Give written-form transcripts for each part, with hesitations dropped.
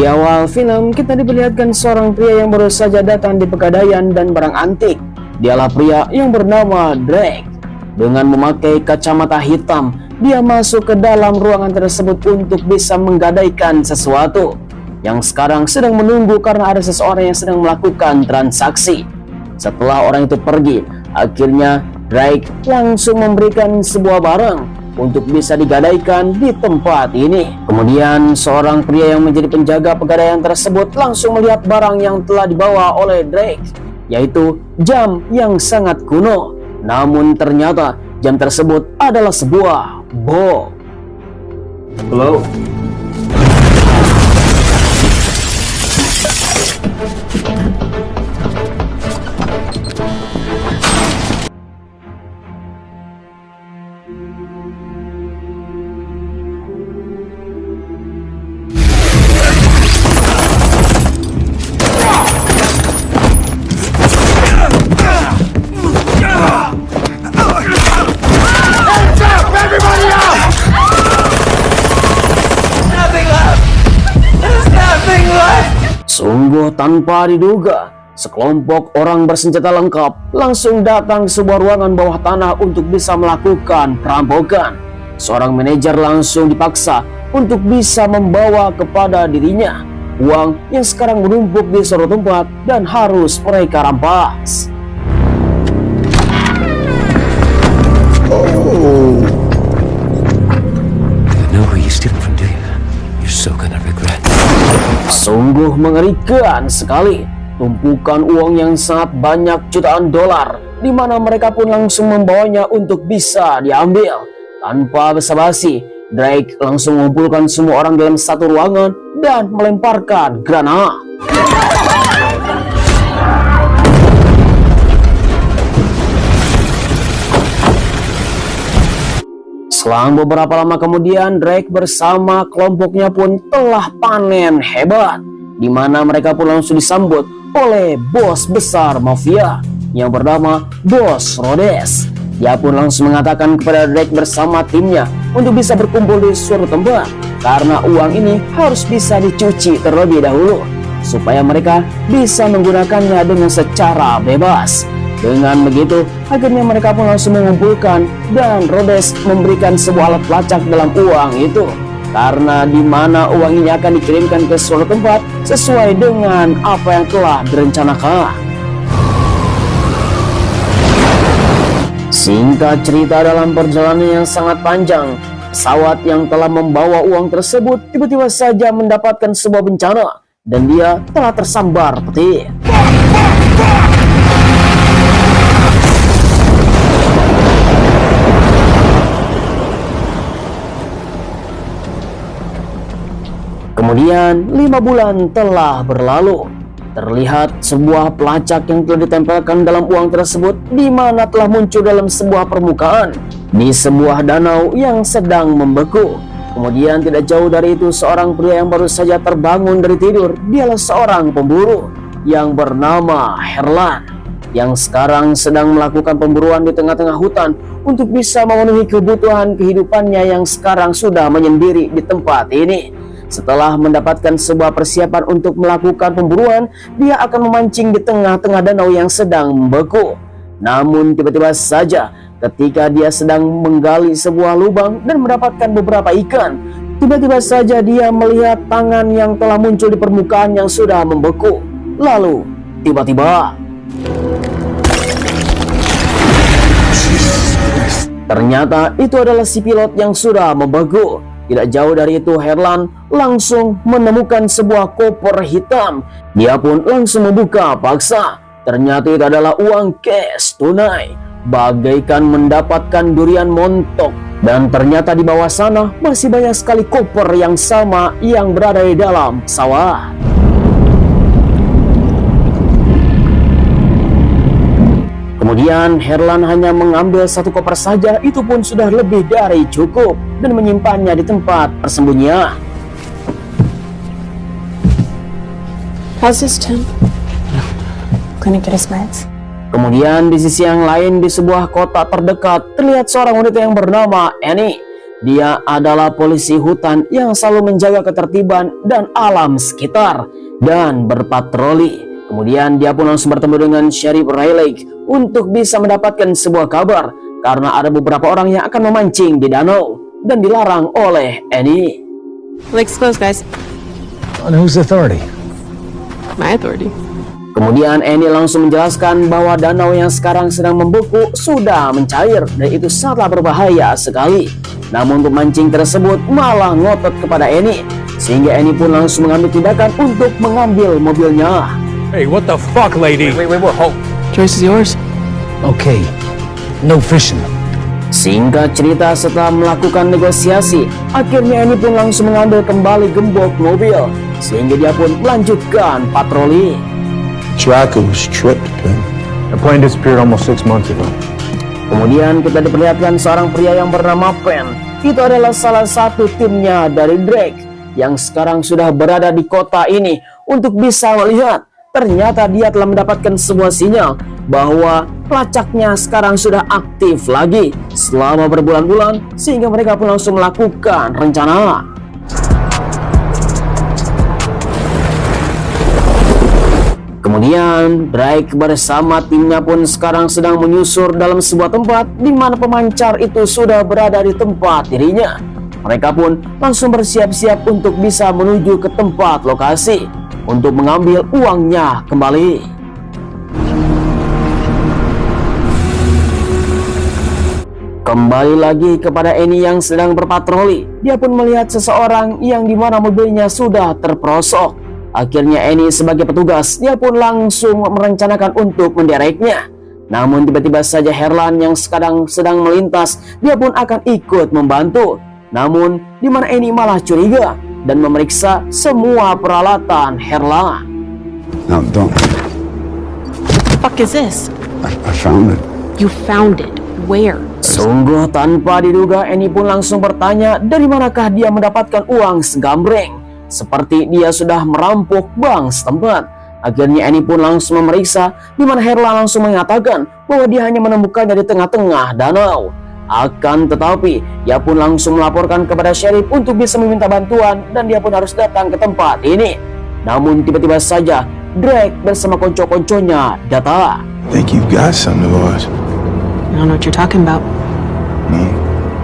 Di awal film, kita diperlihatkan seorang pria yang baru saja datang di pegadaian dan barang antik. Dialah pria yang bernama Drake. Dengan memakai kacamata hitam, dia masuk ke dalam ruangan tersebut untuk bisa menggadaikan sesuatu yang sekarang sedang menunggu karena ada seseorang yang sedang melakukan transaksi. Setelah orang itu pergi, akhirnya Drake langsung memberikan sebuah barang untuk bisa digadaikan di tempat ini. Kemudian seorang pria yang menjadi penjaga pegadaian tersebut langsung melihat barang yang telah dibawa oleh Drake, yaitu jam yang sangat kuno. Namun ternyata jam tersebut adalah sebuah bom. Hello? Sungguh tanpa diduga, sekelompok orang bersenjata lengkap langsung datang ke sebuah ruangan bawah tanah untuk bisa melakukan perampokan. Seorang manajer langsung dipaksa untuk bisa membawa kepada dirinya uang yang sekarang menumpuk di suatu tempat dan harus mereka rampas. Sungguh mengerikan sekali. Tumpukan uang yang sangat banyak jutaan dolar, di mana mereka pun langsung membawanya untuk bisa diambil. Tanpa basa-basi, Drake langsung mengumpulkan semua orang dalam satu ruangan dan melemparkan granat. Selang beberapa lama kemudian, Drake bersama kelompoknya pun telah panen hebat, di mana mereka pun langsung disambut oleh bos besar mafia yang bernama Bos Rhodes. Dia pun langsung mengatakan kepada Drake bersama timnya untuk bisa berkumpul di suatu tempat, karena uang ini harus bisa dicuci terlebih dahulu supaya mereka bisa menggunakannya dengan secara bebas. Dengan begitu, akhirnya mereka pun langsung mengumpulkan dan Rhodes memberikan sebuah alat pelacak dalam uang itu, karena di mana uang ini akan dikirimkan ke suatu tempat sesuai dengan apa yang telah direncanakan. Singkat cerita, dalam perjalanan yang sangat panjang, pesawat yang telah membawa uang tersebut tiba-tiba saja mendapatkan sebuah bencana dan dia telah tersambar petir. Kemudian 5 bulan telah berlalu. Terlihat sebuah pelacak yang telah ditempelkan dalam uang tersebut, di mana telah muncul dalam sebuah permukaan di sebuah danau yang sedang membeku. Kemudian tidak jauh dari itu, seorang pria yang baru saja terbangun dari tidur. Dialah seorang pemburu yang bernama Herlan, yang sekarang sedang melakukan pemburuan di tengah-tengah hutan untuk bisa memenuhi kebutuhan kehidupannya yang sekarang sudah menyendiri di tempat ini. Setelah mendapatkan sebuah persiapan untuk melakukan pemburuan, dia akan memancing di tengah-tengah danau yang sedang membeku. Namun tiba-tiba saja ketika dia sedang menggali sebuah lubang dan mendapatkan beberapa ikan, tiba-tiba saja dia melihat tangan yang telah muncul di permukaan yang sudah membeku. Lalu tiba-tiba ternyata itu adalah si pilot yang sudah membeku. Tidak jauh dari itu, Herlan langsung menemukan sebuah koper hitam. Dia pun langsung membuka paksa. Ternyata itu adalah uang cash tunai, bagaikan mendapatkan durian montok. Dan ternyata di bawah sana masih banyak sekali koper yang sama yang berada di dalam pesawat. Kemudian Herlan hanya mengambil satu koper saja, itu pun sudah lebih dari cukup, dan menyimpannya di tempat persembunyian. How's this, Tim? Gonna get his meds. Kemudian di sisi yang lain, di sebuah kota terdekat, terlihat seorang wanita yang bernama Annie. Dia adalah polisi hutan yang selalu menjaga ketertiban dan alam sekitar dan berpatroli. Kemudian dia pun langsung bertemu dengan Sheriff Riley untuk bisa mendapatkan sebuah kabar karena ada beberapa orang yang akan memancing di danau dan dilarang oleh Annie. Lake's closed, guys. On whose authority? My authority. Kemudian Annie langsung menjelaskan bahwa danau yang sekarang sedang membeku sudah mencair dan itu sangatlah berbahaya sekali. Namun pemancing tersebut malah ngotot kepada Annie, sehingga Annie pun langsung mengambil tindakan untuk mengambil mobilnya. Hey, what the fuck, lady? Wait, hold. Choice is yours. Okay, no fishing. Singkat cerita, setelah melakukan negosiasi, akhirnya Annie pun langsung mengambil kembali gembok mobil, sehingga dia pun melanjutkan patroli. Tracker was tripped, Ben. The plane disappeared almost 6 months ago. Kemudian kita diperlihatkan seorang pria yang bernama Pen. Itu adalah salah satu timnya dari Drake yang sekarang sudah berada di kota ini untuk bisa melihat. Ternyata dia telah mendapatkan sebuah sinyal bahwa pelacaknya sekarang sudah aktif lagi selama berbulan-bulan, sehingga mereka pun langsung melakukan rencana. Kemudian Drake bersama timnya pun sekarang sedang menyusur dalam sebuah tempat di mana pemancar itu sudah berada di tempat dirinya. Mereka pun langsung bersiap-siap untuk bisa menuju ke tempat lokasi untuk mengambil uangnya kembali. Kembali lagi kepada Annie yang sedang berpatroli. Dia pun melihat seseorang yang dimana mobilnya sudah terperosok. Akhirnya Annie sebagai petugas, dia pun langsung merencanakan untuk mendereknya. Namun tiba-tiba saja Herlan yang sekarang sedang melintas, dia pun akan ikut membantu. Namun di mana Annie malah curiga dan memeriksa semua peralatan Herlan. Now, don't. Fuck is this? I found it. You found it. Where? Sungguh tanpa diduga, Annie pun langsung bertanya dari manakah dia mendapatkan uang segambreng. Seperti dia sudah merampok bank setempat. Akhirnya Annie pun langsung memeriksa, di mana Herlan langsung mengatakan bahwa dia hanya menemukannya di tengah-tengah danau. Akan tetapi, dia pun langsung melaporkan kepada sheriff untuk bisa meminta bantuan dan dia pun harus datang ke tempat ini. Namun tiba-tiba saja Drake bersama konco-konconya datang. Think you got something to us? I don't know what you're talking about.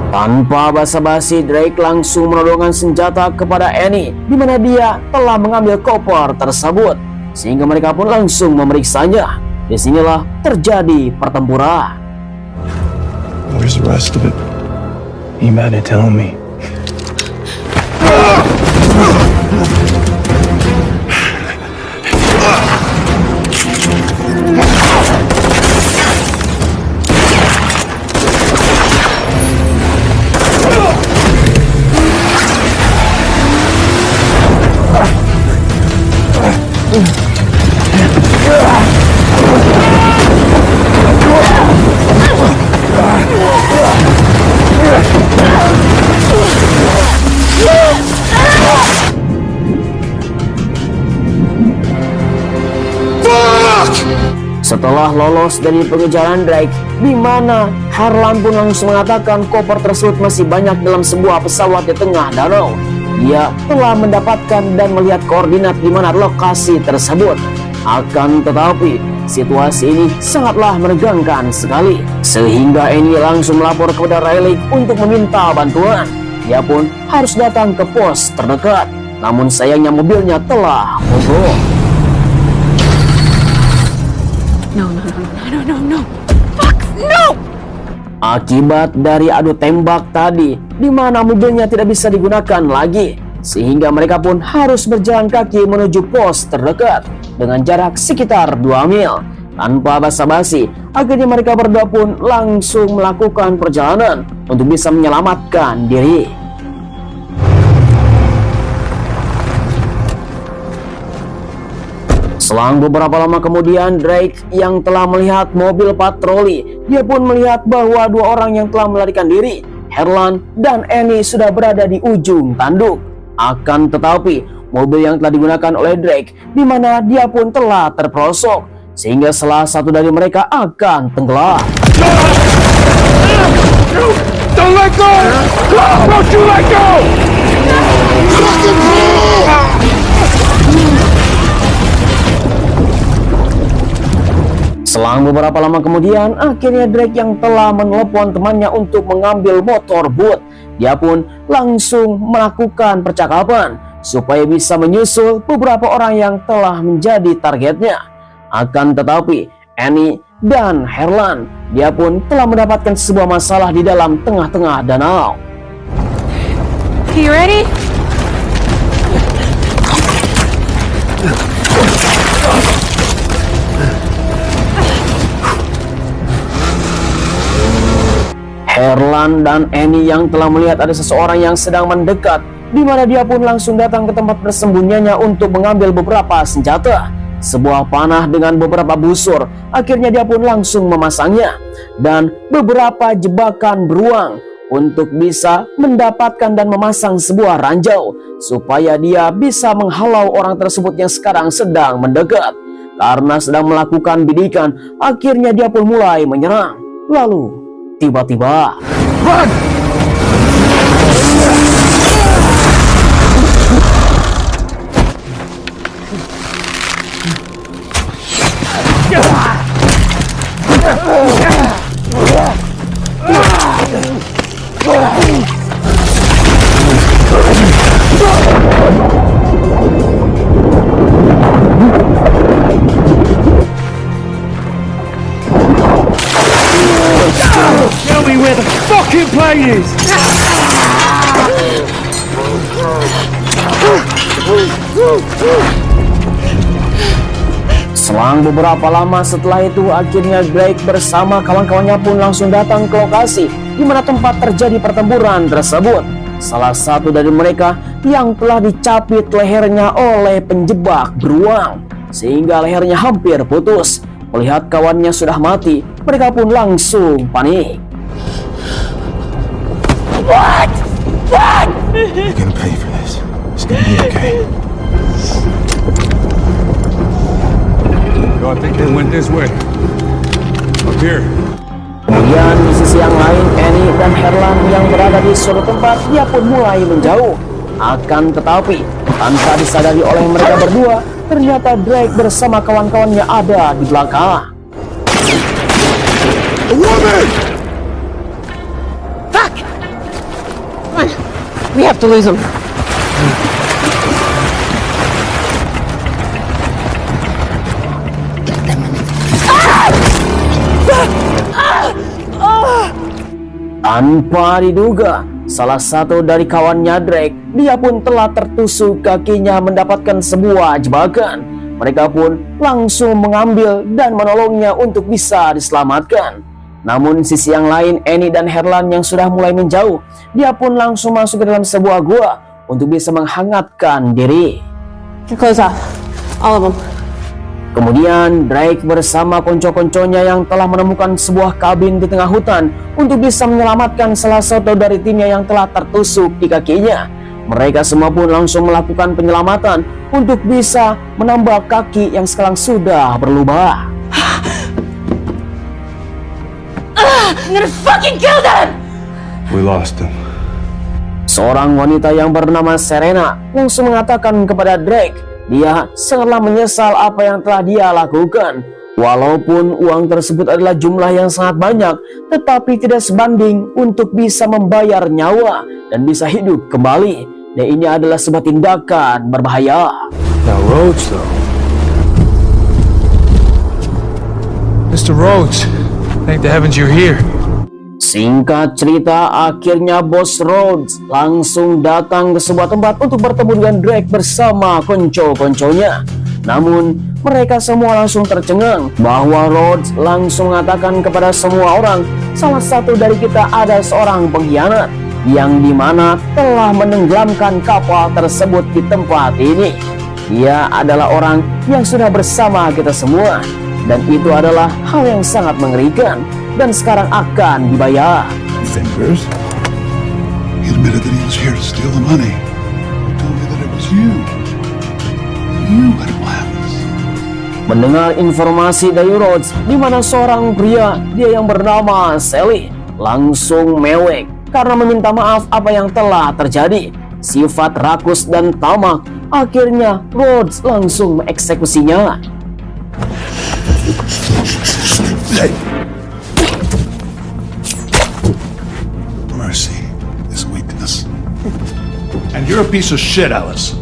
Tanpa basa-basi, Drake langsung menodongkan senjata kepada Annie, di mana dia telah mengambil koper tersebut, sehingga mereka pun langsung memeriksanya. Disinilah terjadi pertempuran. Where's the rest of it? You might have told me. Setelah lolos dari pengejaran Drake, di mana Herlan pun langsung mengatakan koper tersebut masih banyak dalam sebuah pesawat di tengah danau. Dia telah mendapatkan dan melihat koordinat di mana lokasi tersebut. Akan tetapi, situasi ini sangatlah menegangkan sekali, sehingga Annie langsung melapor kepada Riley untuk meminta bantuan. Dia pun harus datang ke pos terdekat. Namun sayangnya mobilnya telah mogok. No. Fuck, no! Akibat dari adu tembak tadi, di mana mobilnya tidak bisa digunakan lagi, sehingga mereka pun harus berjalan kaki menuju pos terdekat dengan jarak sekitar 2 mil. Tanpa basa-basi, akhirnya mereka berdua pun langsung melakukan perjalanan untuk bisa menyelamatkan diri. Selang beberapa lama kemudian, Drake yang telah melihat mobil patroli, dia pun melihat bahwa 2 orang yang telah melarikan diri, Herlan dan Annie, sudah berada di ujung tanduk. Akan tetapi, mobil yang telah digunakan oleh Drake, di mana dia pun telah terperosok, sehingga salah satu dari mereka akan tenggelam. No! Don't let go! Don't you let go! Selang beberapa lama kemudian, akhirnya Drake yang telah menelepon temannya untuk mengambil motor boot, dia pun langsung melakukan percakapan supaya bisa menyusul beberapa orang yang telah menjadi targetnya. Akan tetapi, Annie dan Herlan, dia pun telah mendapatkan sebuah masalah di dalam tengah-tengah danau. You ready? Herlan dan Annie yang telah melihat ada seseorang yang sedang mendekat, di mana dia pun langsung datang ke tempat persembunyiannya untuk mengambil beberapa senjata. Sebuah panah dengan beberapa busur, akhirnya dia pun langsung memasangnya, dan beberapa jebakan beruang untuk bisa mendapatkan dan memasang sebuah ranjau supaya dia bisa menghalau orang tersebut yang sekarang sedang mendekat. Karena sedang melakukan bidikan, akhirnya dia pun mulai menyerang. Lalu tiba-tiba Tell me where the fucking plane is! Selang beberapa lama setelah itu, akhirnya Drake bersama kawan-kawannya pun langsung datang ke lokasi di mana tempat terjadi pertempuran tersebut. Salah satu dari mereka yang telah dicapit lehernya oleh penjebak beruang sehingga lehernya hampir putus. Melihat kawannya sudah mati, mereka pun langsung panik. You're gonna pay for this. It's gonna be okay. No, I think they went this way. Up here. Kemudian di sisi yang lain, Annie dan Herlan yang berada di suatu tempat, dia pun mulai menjauh. Akan tetapi, tanpa disadari oleh mereka berdua, ternyata Drake bersama kawan-kawannya ada di belakang. A woman! Fuck! Come on. We have to lose him. Tanpa diduga, salah satu dari kawannya Drake, dia pun telah tertusuk kakinya mendapatkan sebuah jebakan. Mereka pun langsung mengambil dan menolongnya untuk bisa diselamatkan. Namun sisi yang lain, Annie dan Herlan yang sudah mulai menjauh, dia pun langsung masuk ke dalam sebuah gua untuk bisa menghangatkan diri. Your clothes off. All of them. Kemudian Drake bersama konco-konconya yang telah menemukan sebuah kabin di tengah hutan untuk bisa menyelamatkan salah satu dari timnya yang telah tertusuk di kakinya. Mereka semua pun langsung melakukan penyelamatan untuk bisa menambal kaki yang sekarang sudah berlubang. I'm gonna fucking kill them! We lost him. Seorang wanita yang bernama Serena langsung mengatakan kepada Drake, dia sangatlah menyesal apa yang telah dia lakukan. Walaupun uang tersebut adalah jumlah yang sangat banyak, tetapi tidak sebanding untuk bisa membayar nyawa dan bisa hidup kembali. Dan ini adalah sebuah tindakan berbahaya. Now, Rhodes, though. Mr. Rhodes, thank the heavens you're here. Singkat cerita, akhirnya Bos Rhodes langsung datang ke sebuah tempat untuk bertemu dengan Drake bersama konco-konconya. Namun, mereka semua langsung tercengang bahwa Rhodes langsung mengatakan kepada semua orang, salah satu dari kita ada seorang pengkhianat yang dimana telah menenggelamkan kapal tersebut di tempat ini. Dia adalah orang yang sudah bersama kita semua, dan itu adalah hal yang sangat mengerikan dan sekarang akan dibayar. Fingers? He admitted that he was here to steal the money. He told me that it was you. You had planned this. Mendengar informasi dari Rhodes, di mana seorang pria, dia yang bernama Sally, langsung mewek karena meminta maaf apa yang telah terjadi. Sifat rakus dan tamak, akhirnya Rhodes langsung mengeksekusinya. Mercy is weakness. And you're a piece of shit, Alice.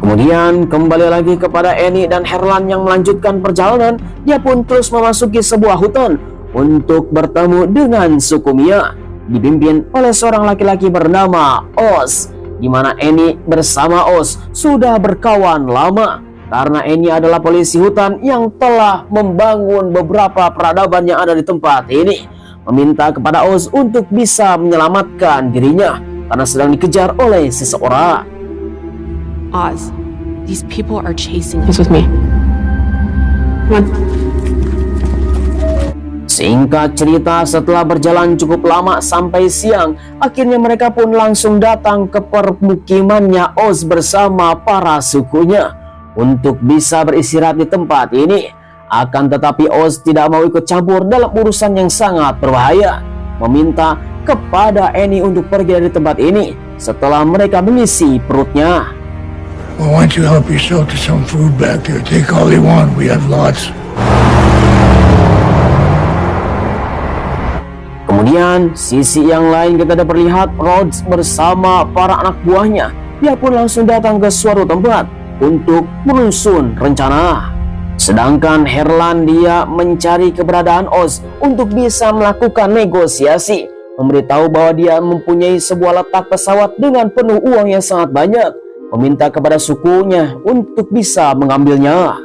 Kemudian kembali lagi kepada Annie dan Herlan yang melanjutkan perjalanan. Dia pun terus memasuki sebuah hutan untuk bertemu dengan suku Mia, dipimpin oleh seorang laki-laki bernama Oz, di mana Annie bersama Oz sudah berkawan lama karena Annie adalah polisi hutan yang telah membangun beberapa peradaban yang ada di tempat ini, meminta kepada Oz untuk bisa menyelamatkan dirinya karena sedang dikejar oleh seseorang. Oz, these people are chasing us. With me. Come on. Singkat cerita, setelah berjalan cukup lama sampai siang, akhirnya mereka pun langsung datang ke permukimannya Oz bersama para sukunya untuk bisa beristirahat di tempat ini. Akan tetapi Oz tidak mau ikut campur dalam urusan yang sangat berbahaya, meminta kepada Annie untuk pergi dari tempat ini setelah mereka mengisi perutnya. Well, why don't you help yourself to some food back there? Take all you want. We have lots. Kemudian sisi yang lain kita dapat lihat Rhodes bersama para anak buahnya. Dia pun langsung datang ke suatu tempat untuk menyusun rencana. Sedangkan Herlan dia mencari keberadaan Oz untuk bisa melakukan negosiasi, memberitahu bahwa dia mempunyai sebuah letak pesawat dengan penuh uang yang sangat banyak, meminta kepada sukunya untuk bisa mengambilnya.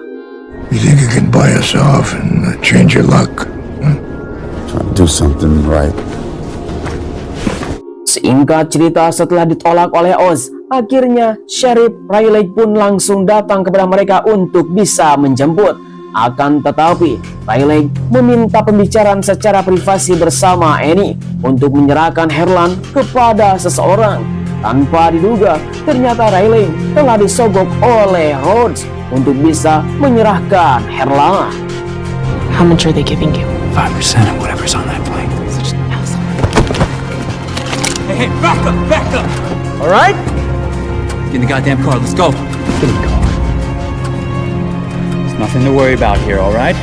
You think you can buy us off and change your luck? Trying to do something right. Singkat cerita, setelah ditolak oleh Oz, akhirnya Sheriff Riley pun langsung datang kepada mereka untuk bisa menjemput. Akan tetapi Riley meminta pembicaraan secara privasi bersama Annie untuk menyerahkan Herlan kepada seseorang. Tanpa diduga, ternyata Riley telah disogok oleh Rhodes untuk bisa menyerahkan Herlan. How much are they giving you? 5% of whatever's on that plane. Such an asshole. Hey, back up, back up! All right? Get in the goddamn car, let's go. Get in the car. There's nothing to worry about here, all right?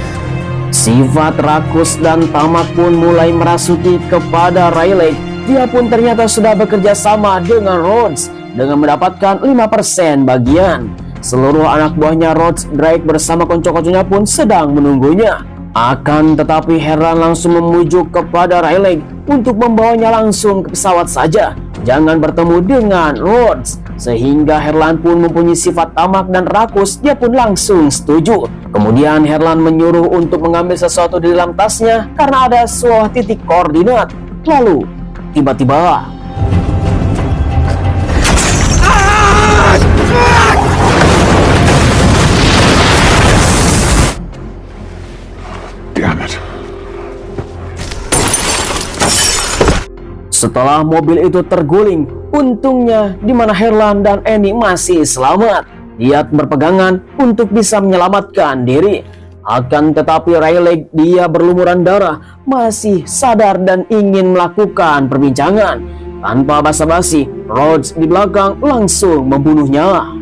Sifat rakus dan tamak pun mulai merasuki kepada Riley. Dia pun ternyata sudah bekerja sama dengan Rhodes dengan mendapatkan 5% bagian. Seluruh anak buahnya Rhodes, Drake bersama konco-konconya pun sedang menunggunya. Akan tetapi Herlan langsung memujuk kepada Riley untuk membawanya langsung ke pesawat saja, jangan bertemu dengan Rhodes. Sehingga Herlan pun mempunyai sifat tamak dan rakus, dia pun langsung setuju. Kemudian Herlan menyuruh untuk mengambil sesuatu di dalam tasnya karena ada sebuah titik koordinat. Lalu tiba-tiba Damn it. setelah mobil itu terguling, untungnya di mana Herlan dan Annie masih selamat. Dia berpegangan untuk bisa menyelamatkan diri. Akan tetapi Riley, dia berlumuran darah, masih sadar dan ingin melakukan perbincangan. Tanpa basa-basi, Rhodes di belakang langsung membunuhnya.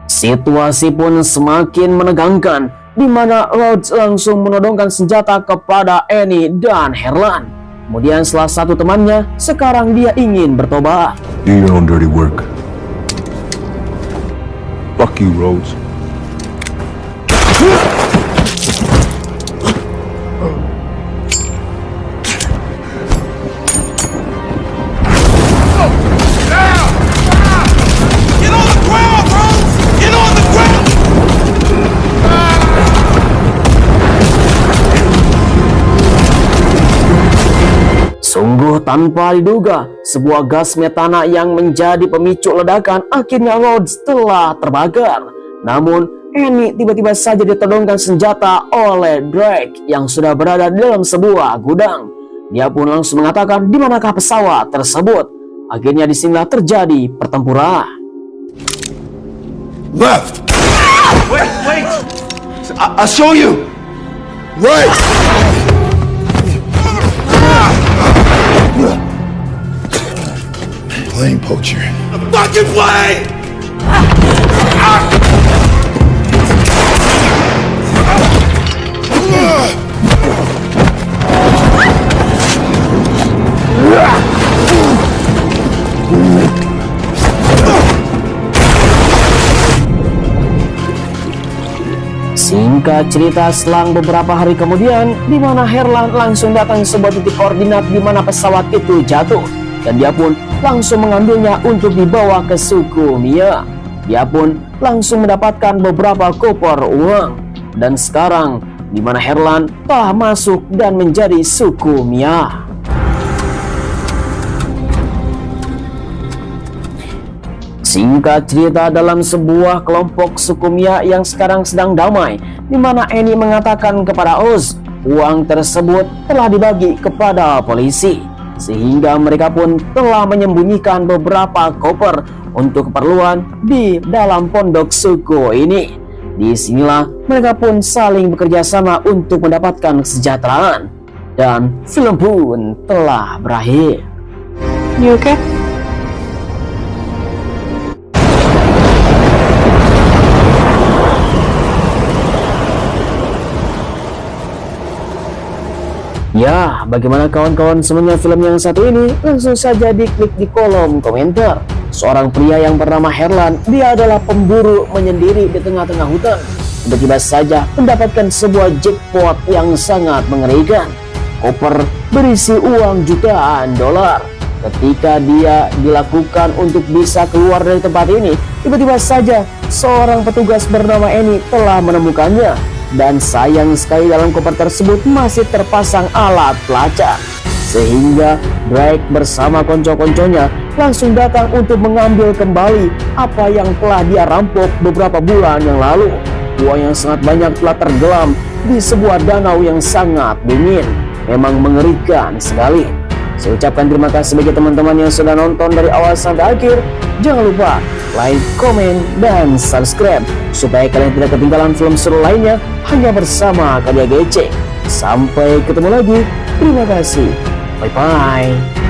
Situasi pun semakin menegangkan, di mana Rhodes langsung menodongkan senjata kepada Annie dan Herlan. Kemudian salah satu temannya, sekarang dia ingin bertobat. Do your own dirty work. Fuck you, Rhodes. Get on the ground, Rhodes! Get on the ground! Sungguh tanpa diduga, sebuah gas metana yang menjadi pemicu ledakan akhirnya Rhodes telah terbakar. Namun Annie tiba-tiba saja ditodongkan senjata oleh Drake yang sudah berada di dalam sebuah gudang. Dia pun langsung mengatakan di manakah pesawat tersebut. Akhirnya disinilah terjadi pertempuran. Left! Wait! I'll show you! Right! Plane poacher. A fucking plane! Singkat cerita, selang beberapa hari kemudian, di mana Herlan langsung datang ke sebuah titik koordinat di mana pesawat itu jatuh, dan dia pun langsung mengambilnya untuk dibawa ke suku Mia. Dia pun langsung mendapatkan beberapa koper uang, dan sekarang di mana Herlan telah masuk dan menjadi suku Mia. Singkat cerita, dalam sebuah kelompok suku Mia yang sekarang sedang damai, di mana Annie mengatakan kepada Oz, uang tersebut telah dibagi kepada polisi, sehingga mereka pun telah menyembunyikan beberapa koper untuk keperluan di dalam pondok suku ini. Disinilah mereka pun saling bekerja sama untuk mendapatkan kesejahteraan, dan film pun telah berakhir. You okay? Ya, bagaimana kawan-kawan semuanya film yang satu ini? Langsung saja diklik di kolom komentar. Seorang pria yang bernama Herlan, dia adalah pemburu menyendiri di tengah-tengah hutan. Tiba-tiba saja mendapatkan sebuah jackpot yang sangat mengerikan. Koper berisi uang jutaan dolar. Ketika dia dilakukan untuk bisa keluar dari tempat ini, tiba-tiba saja seorang petugas bernama Annie telah menemukannya. Dan sayang sekali dalam koper tersebut masih terpasang alat pelacak, sehingga Drake bersama konco-konconya langsung datang untuk mengambil kembali apa yang telah dia rampok beberapa bulan yang lalu. Uang yang sangat banyak telah tenggelam di sebuah danau yang sangat dingin. Memang mengerikan sekali. Saya ucapkan terima kasih bagi teman-teman yang sudah nonton dari awal sampai akhir. Jangan lupa like, komen, dan subscribe supaya kalian tidak ketinggalan film seru lainnya hanya bersama Karya Gece. Sampai ketemu lagi. Terima kasih. Bye-bye.